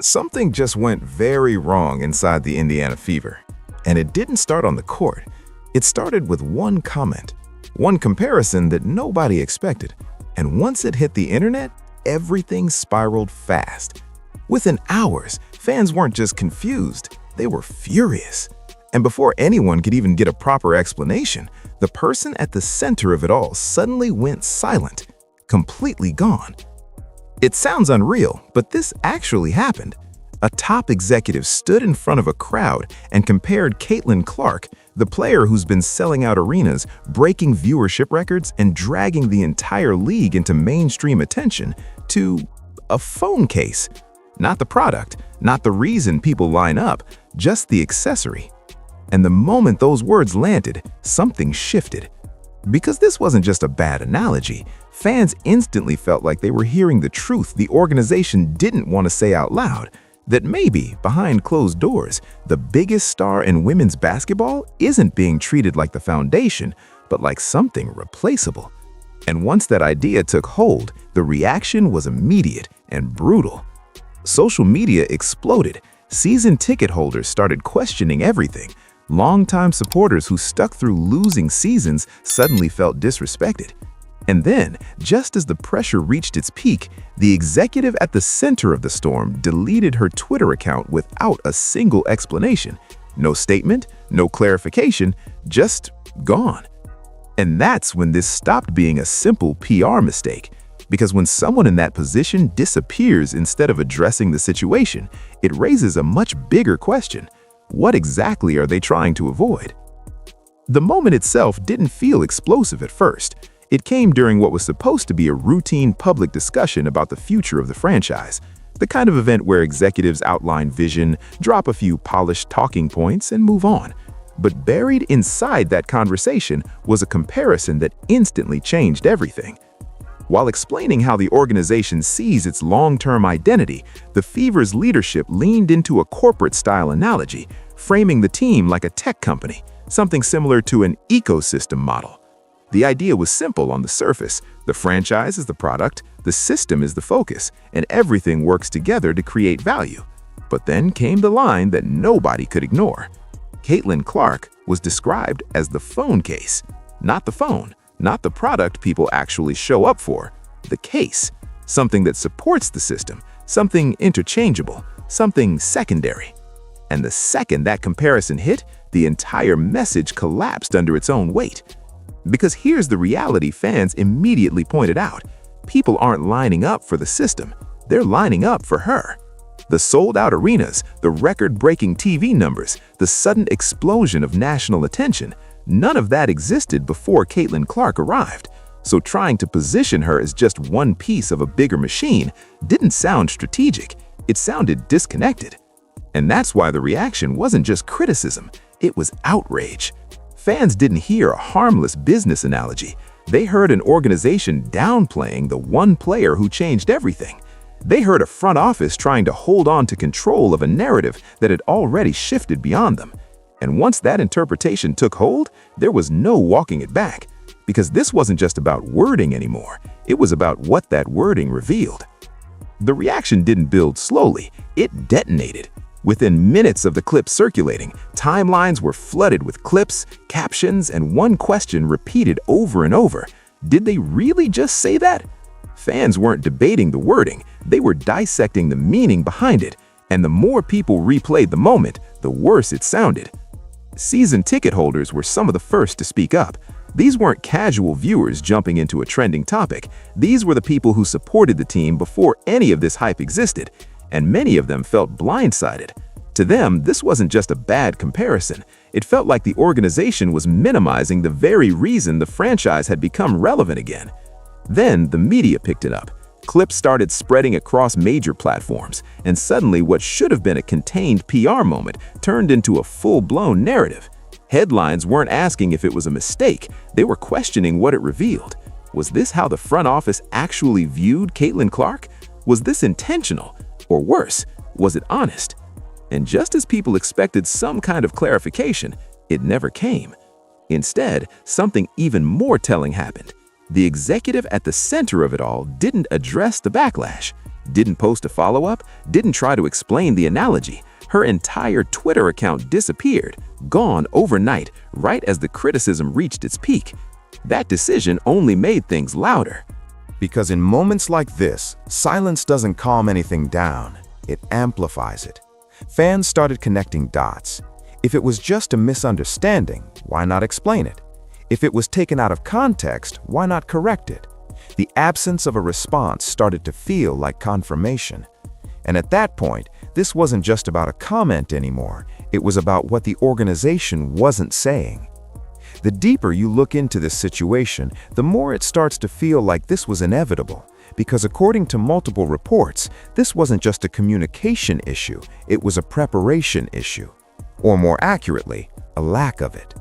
Something just went very wrong inside the Indiana Fever. And it didn't start on the court. It started with one comment, one comparison that nobody expected. And once it hit the internet, everything spiraled fast. Within hours, fans weren't just confused, they were furious. And before anyone could even get a proper explanation, the person at the center of it all suddenly went silent, completely gone. It sounds unreal, but this actually happened. A top executive stood in front of a crowd and compared Caitlin Clark, the player who's been selling out arenas, breaking viewership records, and dragging the entire league into mainstream attention, to a phone case. Not the product, not the reason people line up, just the accessory. And the moment those words landed, something shifted. Because this wasn't just a bad analogy, fans instantly felt like they were hearing the truth the organization didn't want to say out loud, that maybe, behind closed doors, the biggest star in women's basketball isn't being treated like the foundation, but like something replaceable. And once that idea took hold, the reaction was immediate and brutal. Social media exploded. Season ticket holders started questioning everything. Longtime supporters who stuck through losing seasons suddenly felt disrespected. And then, just as the pressure reached its peak, the executive at the center of the storm deleted her Twitter account without a single explanation. No statement, no clarification, just gone. And that's when this stopped being a simple PR mistake. Because when someone in that position disappears instead of addressing the situation, it raises a much bigger question. What exactly are they trying to avoid? The moment itself didn't feel explosive at first. It came during what was supposed to be a routine public discussion about the future of the franchise, the kind of event where executives outline vision, drop a few polished talking points, and move on. But buried inside that conversation was a comparison that instantly changed everything. While explaining how the organization sees its long-term identity, the Fever's leadership leaned into a corporate-style analogy, framing the team like a tech company, something similar to an ecosystem model. The idea was simple on the surface. The franchise is the product, the system is the focus, and everything works together to create value. But then came the line that nobody could ignore. Caitlin Clark was described as the phone case. Not the phone, not the product people actually show up for. The case, something that supports the system, something interchangeable, something secondary. And the second that comparison hit, the entire message collapsed under its own weight. Because here's the reality fans immediately pointed out. People aren't lining up for the system, they're lining up for her. The sold-out arenas, the record-breaking TV numbers, the sudden explosion of national attention, none of that existed before Caitlin Clark arrived. So trying to position her as just one piece of a bigger machine didn't sound strategic, it sounded disconnected. And that's why the reaction wasn't just criticism, it was outrage. Fans didn't hear a harmless business analogy. They heard an organization downplaying the one player who changed everything. They heard a front office trying to hold on to control of a narrative that had already shifted beyond them. And once that interpretation took hold, there was no walking it back. Because this wasn't just about wording anymore, it was about what that wording revealed. The reaction didn't build slowly, it detonated. Within minutes of the clip circulating, timelines were flooded with clips, captions, and one question repeated over and over. Did they really just say that? Fans weren't debating the wording, they were dissecting the meaning behind it, and the more people replayed the moment, the worse it sounded. Season ticket holders were some of the first to speak up. These weren't casual viewers jumping into a trending topic. These were the people who supported the team before any of this hype existed, and many of them felt blindsided. To them, this wasn't just a bad comparison. It felt like the organization was minimizing the very reason the franchise had become relevant again. Then the media picked it up. Clips started spreading across major platforms, and suddenly what should have been a contained PR moment turned into a full-blown narrative. Headlines weren't asking if it was a mistake, they were questioning what it revealed. Was this how the front office actually viewed Caitlin Clark? Was this intentional? Or worse, was it honest? And just as people expected some kind of clarification, it never came. Instead, something even more telling happened. The executive at the center of it all didn't address the backlash. didn't post a follow-up, didn't try to explain the analogy. Her entire Twitter account disappeared, gone overnight, right as the criticism reached its peak. That decision only made things louder. Because in moments like this, silence doesn't calm anything down, it amplifies it. Fans started connecting dots. If it was just a misunderstanding, why not explain it? If it was taken out of context, why not correct it? The absence of a response started to feel like confirmation. And at that point, this wasn't just about a comment anymore, it was about what the organization wasn't saying. The deeper you look into this situation, the more it starts to feel like this was inevitable, because according to multiple reports, this wasn't just a communication issue, it was a preparation issue. Or more accurately, a lack of it.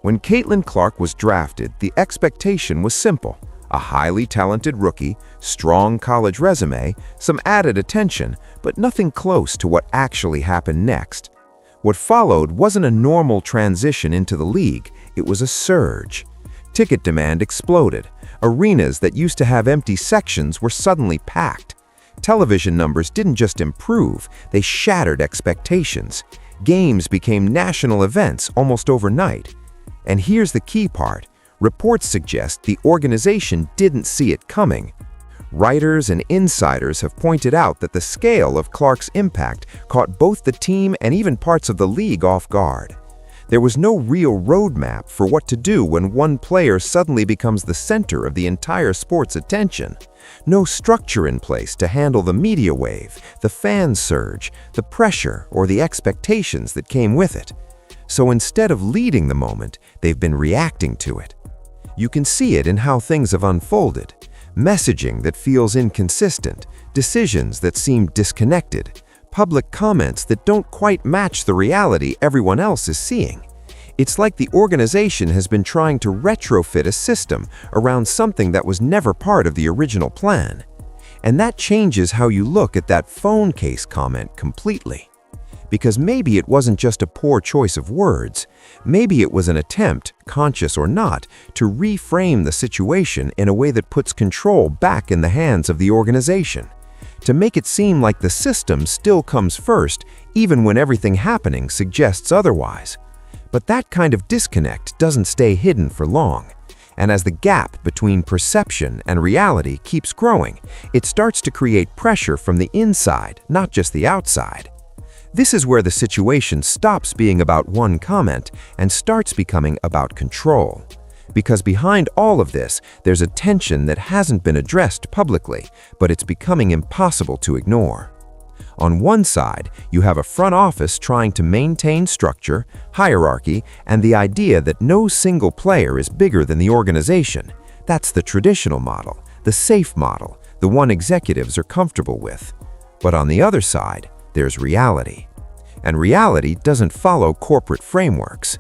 When Caitlin Clark was drafted, the expectation was simple. A highly talented rookie, strong college resume, some added attention, but nothing close to what actually happened next. What followed wasn't a normal transition into the league, it was a surge. Ticket demand exploded. Arenas that used to have empty sections were suddenly packed. Television numbers didn't just improve, they shattered expectations. Games became national events almost overnight. And here's the key part. Reports suggest the organization didn't see it coming. Writers and insiders have pointed out that the scale of Clark's impact caught both the team and even parts of the league off guard. There was no real roadmap for what to do when one player suddenly becomes the center of the entire sport's attention. No structure in place to handle the media wave, the fan surge, the pressure, or the expectations that came with it. So instead of leading the moment, they've been reacting to it. You can see it in how things have unfolded. Messaging that feels inconsistent, decisions that seem disconnected, public comments that don't quite match the reality everyone else is seeing. It's like the organization has been trying to retrofit a system around something that was never part of the original plan. And that changes how you look at that phone case comment completely. Because maybe it wasn't just a poor choice of words, maybe it was an attempt, conscious or not, to reframe the situation in a way that puts control back in the hands of the organization. To make it seem like the system still comes first, even when everything happening suggests otherwise. But that kind of disconnect doesn't stay hidden for long. And as the gap between perception and reality keeps growing, it starts to create pressure from the inside, not just the outside. This is where the situation stops being about one comment and starts becoming about control. Because behind all of this, there's a tension that hasn't been addressed publicly, but it's becoming impossible to ignore. On one side, you have a front office trying to maintain structure, hierarchy, and the idea that no single player is bigger than the organization. That's the traditional model, the safe model, the one executives are comfortable with. But on the other side, there's reality. And reality doesn't follow corporate frameworks.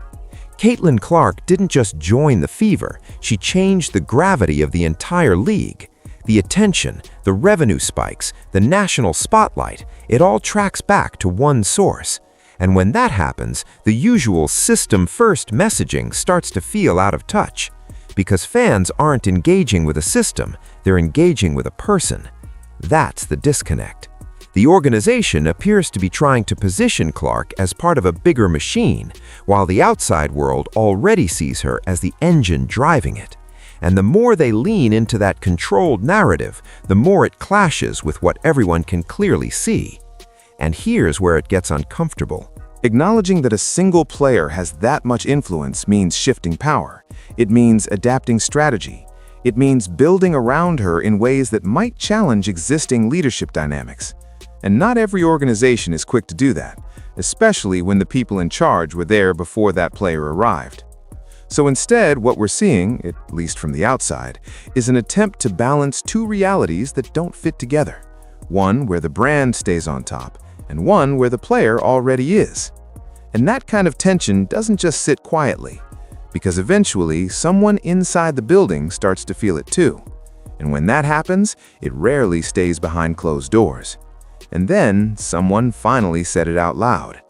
Caitlin Clark didn't just join the fever, she changed the gravity of the entire league. The attention, the revenue spikes, the national spotlight, it all tracks back to one source. And when that happens, the usual system-first messaging starts to feel out of touch. Because fans aren't engaging with a system, they're engaging with a person. That's the disconnect. The organization appears to be trying to position Clark as part of a bigger machine, while the outside world already sees her as the engine driving it. And the more they lean into that controlled narrative, the more it clashes with what everyone can clearly see. And here's where it gets uncomfortable. Acknowledging that a single player has that much influence means shifting power. It means adapting strategy. It means building around her in ways that might challenge existing leadership dynamics. And not every organization is quick to do that, especially when the people in charge were there before that player arrived. So instead, what we're seeing, at least from the outside, is an attempt to balance two realities that don't fit together. One where the brand stays on top, and one where the player already is. And that kind of tension doesn't just sit quietly, because eventually someone inside the building starts to feel it too. And when that happens, it rarely stays behind closed doors. And then someone finally said it out loud.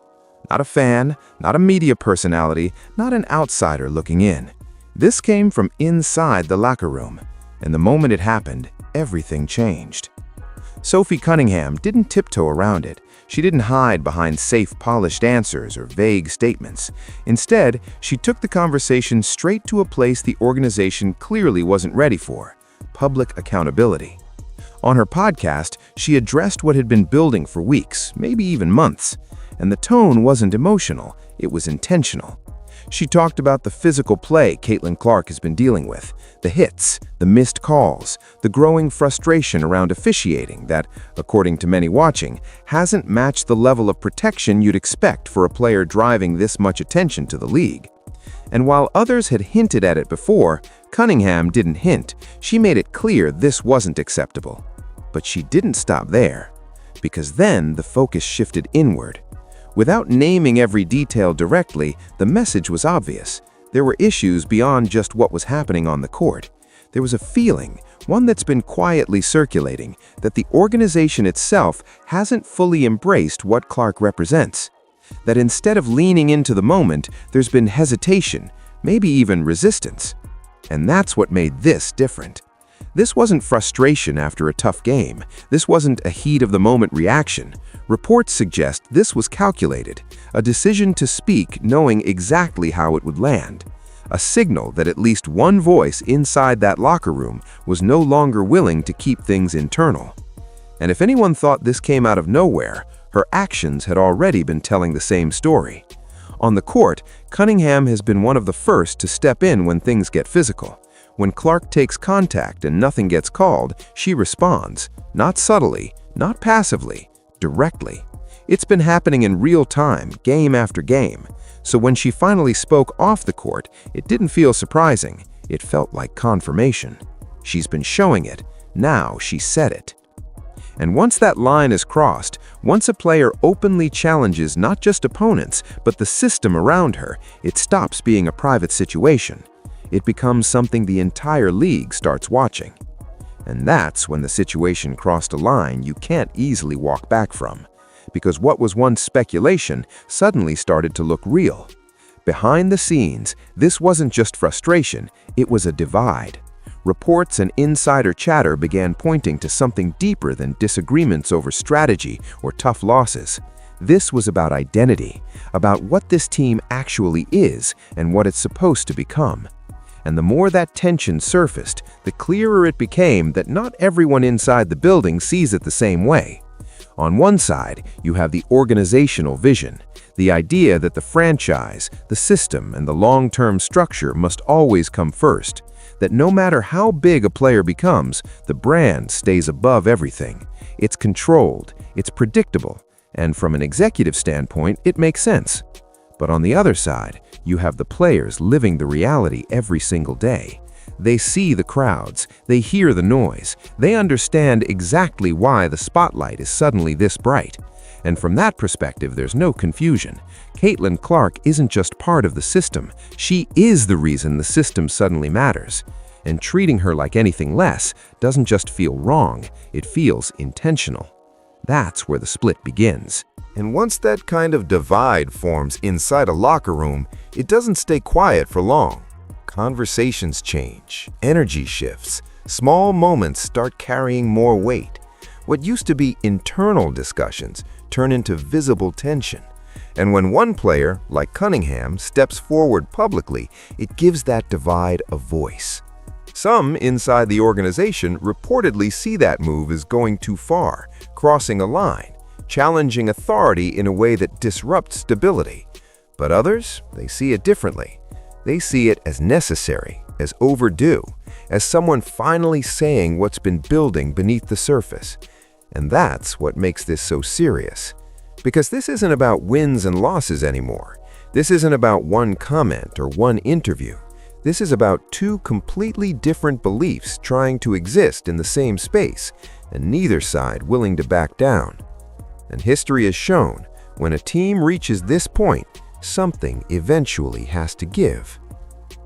Not a fan, not a media personality, not an outsider looking in. This came from inside the locker room, and the moment it happened, everything changed. Sophie Cunningham didn't tiptoe around it. She didn't hide behind safe, polished answers or vague statements. Instead, she took the conversation straight to a place the organization clearly wasn't ready for: public accountability. On her podcast, she addressed what had been building for weeks, maybe even months. And the tone wasn't emotional, it was intentional. She talked about the physical play Caitlin Clark has been dealing with, the hits, the missed calls, the growing frustration around officiating that, according to many watching, hasn't matched the level of protection you'd expect for a player driving this much attention to the league. And while others had hinted at it before, Cunningham didn't hint. She made it clear this wasn't acceptable. But she didn't stop there, because then the focus shifted inward. Without naming every detail directly, the message was obvious. There were issues beyond just what was happening on the court. There was a feeling, one that's been quietly circulating, that the organization itself hasn't fully embraced what Clark represents. That instead of leaning into the moment, there's been hesitation, maybe even resistance. And that's what made this different. This wasn't frustration after a tough game. This wasn't a heat-of-the-moment reaction. Reports suggest this was calculated, a decision to speak knowing exactly how it would land, a signal that at least one voice inside that locker room was no longer willing to keep things internal. And if anyone thought this came out of nowhere, her actions had already been telling the same story. On the court, Cunningham has been one of the first to step in when things get physical. When Clark takes contact and nothing gets called, she responds, not subtly, not passively, directly. It's been happening in real time, game after game. So when she finally spoke off the court, it didn't feel surprising. It felt like confirmation. She's been showing it. Now she said it. And once that line is crossed, once a player openly challenges not just opponents, but the system around her, it stops being a private situation. It becomes something the entire league starts watching. And that's when the situation crossed a line you can't easily walk back from. Because what was once speculation suddenly started to look real. Behind the scenes, this wasn't just frustration, it was a divide. Reports and insider chatter began pointing to something deeper than disagreements over strategy or tough losses. This was about identity, about what this team actually is and what it's supposed to become. And the more that tension surfaced, the clearer it became that not everyone inside the building sees it the same way. On one side, you have the organizational vision, the idea that the franchise, the system, and the long-term structure must always come first, that no matter how big a player becomes, the brand stays above everything. It's controlled, it's predictable, and from an executive standpoint, it makes sense. But on the other side, you have the players living the reality every single day. They see the crowds, they hear the noise, they understand exactly why the spotlight is suddenly this bright. And from that perspective, there's no confusion. Caitlin Clark isn't just part of the system, she is the reason the system suddenly matters. And treating her like anything less doesn't just feel wrong, it feels intentional. That's where the split begins. And once that kind of divide forms inside a locker room, it doesn't stay quiet for long. Conversations change, energy shifts, small moments start carrying more weight. What used to be internal discussions turn into visible tension. And when one player, like Cunningham, steps forward publicly, it gives that divide a voice. Some inside the organization reportedly see that move as going too far, crossing a line, challenging authority in a way that disrupts stability. But others, they see it differently. They see it as necessary, as overdue, as someone finally saying what's been building beneath the surface. And that's what makes this so serious. Because this isn't about wins and losses anymore. This isn't about one comment or one interview. This is about two completely different beliefs trying to exist in the same space, and neither side willing to back down. And history has shown, when a team reaches this point, something eventually has to give.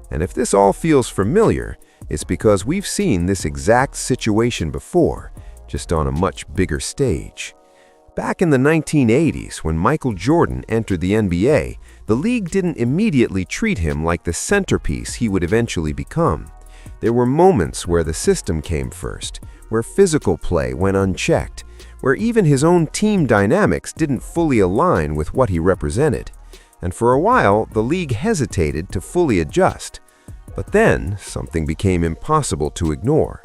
And if this all feels familiar, it's because we've seen this exact situation before, just on a much bigger stage. Back in the 1980s, when Michael Jordan entered the NBA, the league didn't immediately treat him like the centerpiece he would eventually become. There were moments where the system came first, where physical play went unchecked, where even his own team dynamics didn't fully align with what he represented. And for a while, the league hesitated to fully adjust. But then, something became impossible to ignore.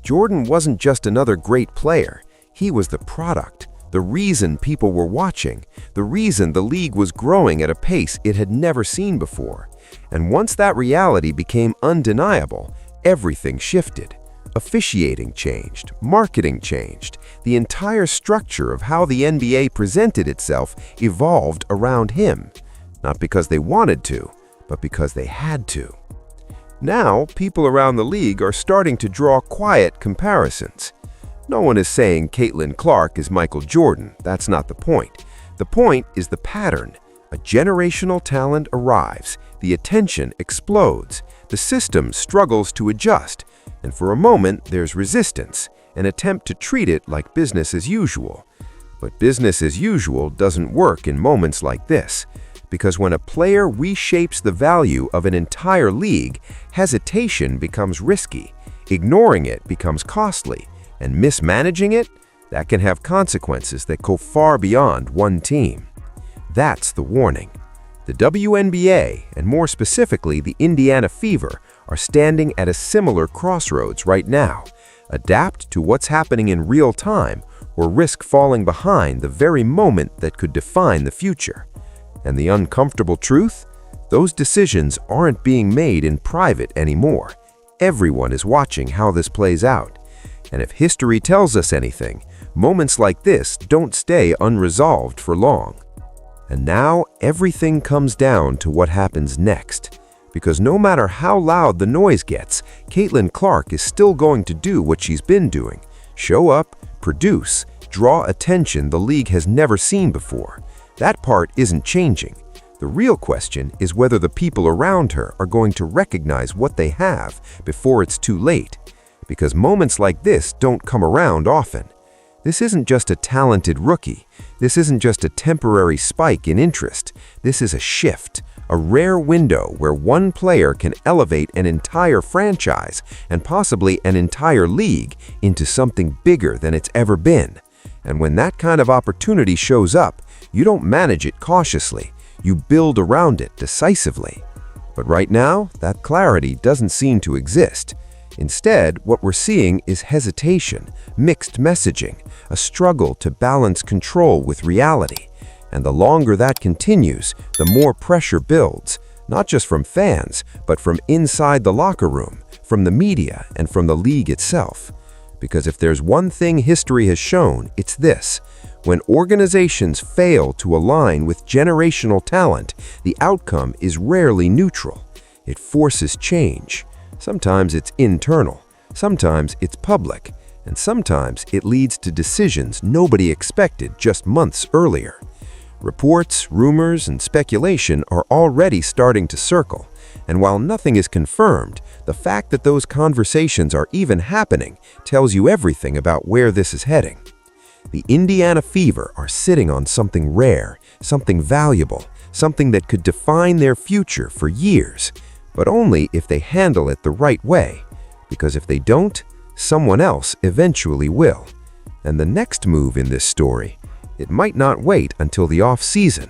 Jordan wasn't just another great player. He was the product, the reason people were watching, the reason the league was growing at a pace it had never seen before. And once that reality became undeniable, everything shifted. Officiating changed, marketing changed, the entire structure of how the NBA presented itself evolved around him. Not because they wanted to, but because they had to. Now, people around the league are starting to draw quiet comparisons. No one is saying Caitlin Clark is Michael Jordan. That's not the point. The point is the pattern. A generational talent arrives, the attention explodes, the system struggles to adjust, and for a moment there's resistance, an attempt to treat it like business as usual. But business as usual doesn't work in moments like this, because when a player reshapes the value of an entire league, hesitation becomes risky, ignoring it becomes costly, and mismanaging it, that can have consequences that go far beyond one team. That's the warning. The WNBA, and more specifically the Indiana Fever, are standing at a similar crossroads right now. Adapt to what's happening in real time, or risk falling behind the very moment that could define the future. And the uncomfortable truth? Those decisions aren't being made in private anymore. Everyone is watching how this plays out. And if history tells us anything, moments like this don't stay unresolved for long. And now everything comes down to what happens next. Because no matter how loud the noise gets, Caitlin Clark is still going to do what she's been doing. Show up, produce, draw attention the league has never seen before. That part isn't changing. The real question is whether the people around her are going to recognize what they have before it's too late. Because moments like this don't come around often. This isn't just a talented rookie. This isn't just a temporary spike in interest. This is a shift, a rare window where one player can elevate an entire franchise and possibly an entire league into something bigger than it's ever been. And when that kind of opportunity shows up, you don't manage it cautiously. You build around it decisively. But right now, that clarity doesn't seem to exist. Instead, what we're seeing is hesitation, mixed messaging, a struggle to balance control with reality. And the longer that continues, the more pressure builds, not just from fans, but from inside the locker room, from the media, and from the league itself. Because if there's one thing history has shown, it's this. When organizations fail to align with generational talent, the outcome is rarely neutral. It forces change. Sometimes it's internal, sometimes it's public, and sometimes it leads to decisions nobody expected just months earlier. Reports, rumors, and speculation are already starting to circle, and while nothing is confirmed, the fact that those conversations are even happening tells you everything about where this is heading. The Indiana Fever are sitting on something rare, something valuable, something that could define their future for years, but only if they handle it the right way, because if they don't, someone else eventually will. And the next move in this story, it might not wait until the off-season.